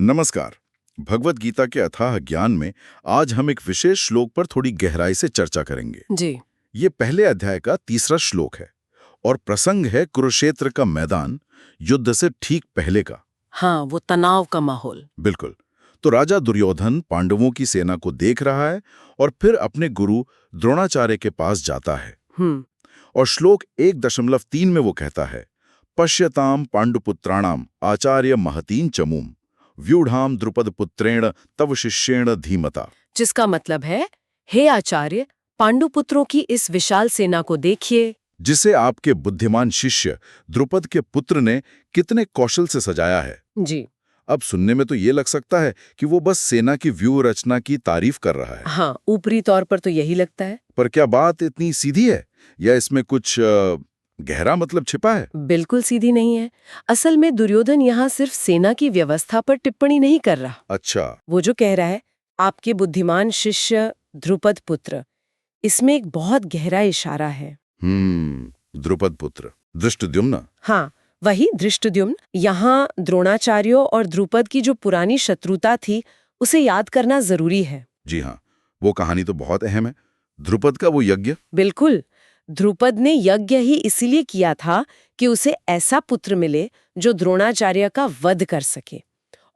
नमस्कार। भगवत गीता के अथाह ज्ञान में आज हम एक विशेष श्लोक पर थोड़ी गहराई से चर्चा करेंगे। जी। ये पहले अध्याय का तीसरा श्लोक है और प्रसंग है कुरुक्षेत्र का मैदान, युद्ध से ठीक पहले का। हाँ, वो तनाव का माहौल। बिल्कुल। तो राजा दुर्योधन पांडवों की सेना को देख रहा है और फिर अपने गुरु द्रोणाचार्य के पास जाता है। और श्लोक 1.3 में वो कहता है, पश्यताम पांडुपुत्राणाम आचार्य महतीन चमूम व्यूढ़ाम द्रुपद पुत्रेण तव शिष्येण धीमता। जिसका मतलब है, हे आचार्य, पांडुपुत्रों की इस विशाल सेना को देखिए, जिसे आपके बुद्धिमान शिष्य द्रुपद के पुत्र ने कितने कौशल से सजाया है। जी। अब सुनने में तो ये लग सकता है कि वो बस सेना की व्यूह रचना की तारीफ कर रहा है। हाँ, ऊपरी तौर पर तो यही लगता है। पर क्या बात इतनी सीधी है या इसमें कुछ गहरा मतलब छिपा है? बिल्कुल सीधी नहीं है। असल में दुर्योधन यहाँ सिर्फ सेना की व्यवस्था पर टिप्पणी नहीं कर रहा। अच्छा। वो जो कह रहा है, आपके बुद्धिमान शिष्य द्रुपद पुत्र, इसमें एक बहुत गहरा इशारा है। द्रुपद पुत्र, धृष्टद्युम्न। हाँ, वही धृष्टद्युम्न। यहाँ द्रोणाचार्यों और द्रुपद की जो पुरानी शत्रुता थी, उसे याद करना जरूरी है। जी हाँ, वो कहानी तो बहुत अहम है। द्रुपद का वो यज्ञ। बिल्कुल। द्रुपद ने यज्ञ ही इसीलिए किया था कि उसे ऐसा पुत्र मिले जो द्रोणाचार्य का वध कर सके,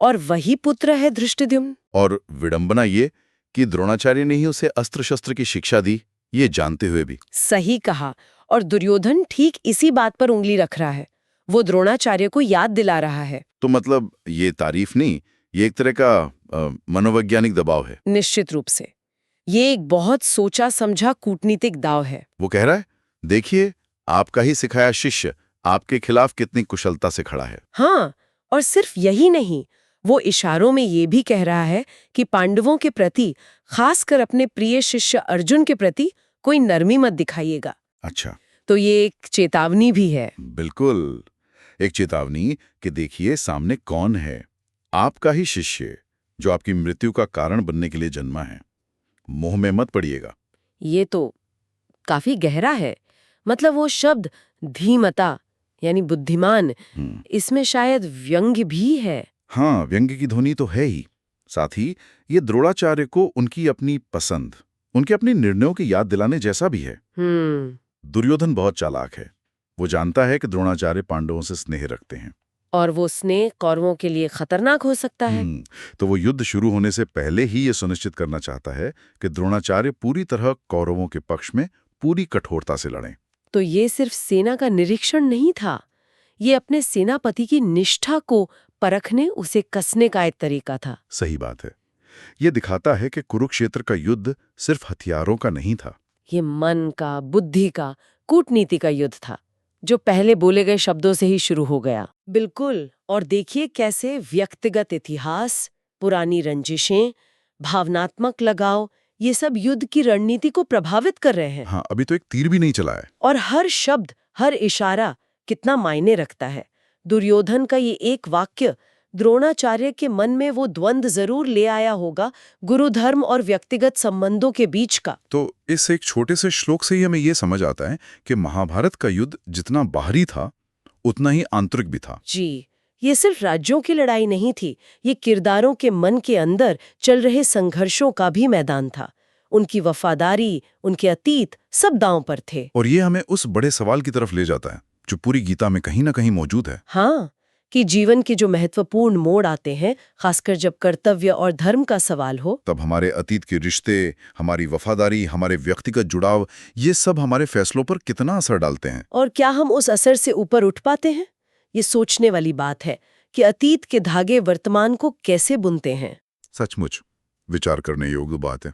और वही पुत्र है धृष्टद्युम्न। और विडंबना ये कि द्रोणाचार्य ने ही उसे अस्त्र शस्त्र की शिक्षा दी, ये जानते हुए भी। सही कहा। और दुर्योधन ठीक इसी बात पर उंगली रख रहा है। वो द्रोणाचार्य को याद दिला रहा है। तो मतलब ये तारीफ नहीं, ये एक तरह का मनोवैज्ञानिक दबाव है। निश्चित रूप से ये एक बहुत सोचा समझा कूटनीतिक दाव है। वो कह रहा है, देखिए, आपका ही सिखाया शिष्य आपके खिलाफ कितनी कुशलता से खड़ा है। हाँ, और सिर्फ यही नहीं, वो इशारों में ये भी कह रहा है कि पांडवों के प्रति, खासकर अपने प्रिय शिष्य अर्जुन के प्रति, कोई नरमी मत दिखाइएगा। अच्छा। तो ये एक चेतावनी भी है। बिल्कुल, एक चेतावनी कि देखिए सामने कौन है, आपका ही शिष्य जो आपकी मृत्यु का कारण बनने के लिए जन्मा है। मोह में मत पड़िएगा। ये तो काफी गहरा है। मतलब वो शब्द धीमता यानी बुद्धिमान, इसमें शायद व्यंग्य भी है। हाँ, व्यंग्य की ध्वनि तो है ही। साथ ही ये द्रोणाचार्य को उनकी अपनी पसंद, उनके अपने निर्णयों की याद दिलाने जैसा भी है। दुर्योधन बहुत चालाक है। वो जानता है कि द्रोणाचार्य पांडवों से स्नेह रखते हैं, और वो स्नेह कौरवों के लिए खतरनाक हो सकता है। तो वो युद्ध शुरू होने से पहले ही ये सुनिश्चित करना चाहता है कि द्रोणाचार्य पूरी तरह कौरवों के पक्ष में पूरी कठोरता से लड़ें। तो ये सिर्फ सेना का निरीक्षण नहीं था, ये अपने सेनापति की निष्ठा को परखने, उसे कसने का एक तरीका था। सही बात है। ये दिखाता है कि कुरुक्षेत्र का युद्ध सिर्फ हथियारों का नहीं था। ये मन का, बुद्धि का, कूटनीति का युद्ध था, जो पहले बोले गए शब्दों से ही शुरू हो गया। बिल्कुल। और देखिए कैसे व्यक्तिगत इतिहास, पुरानी रंजिशें, भावनात्मक लगाव, ये सब युद्ध की रणनीति को प्रभावित कर रहे हैं। हाँ, अभी तो एक तीर भी नहीं चला है। और हर शब्द, हर इशारा कितना मायने रखता है। दुर्योधन का ये एक वाक्य द्रोणाचार्य के मन में वो द्वंद्व जरूर ले आया होगा, गुरु धर्म और व्यक्तिगत संबंधों के बीच का। तो इस एक छोटे से श्लोक से ही हमें ये समझ आता है कि महाभारत का युद्ध जितना बाहरी था, उतना ही आंतरिक भी था। जी, ये सिर्फ राज्यों की लड़ाई नहीं थी, ये किरदारों के मन के अंदर चल रहे संघर्षों का भी मैदान था। उनकी वफादारी, उनके अतीत, सब दांव पर थे। और ये हमें उस बड़े सवाल की तरफ ले जाता है जो पूरी गीता में कहीं ना कहीं मौजूद है। हाँ, कि जीवन के जो महत्वपूर्ण मोड़ आते हैं, खासकर जब कर्तव्य और धर्म का सवाल हो, तब हमारे अतीत के रिश्ते, हमारी वफादारी, हमारे व्यक्तिगत जुड़ाव, ये सब हमारे फैसलों पर कितना असर डालते हैं। और क्या हम उस असर से ऊपर उठ पाते हैं? ये सोचने वाली बात है कि अतीत के धागे वर्तमान को कैसे बुनते हैं। सचमुच विचार करने योग्य बात है।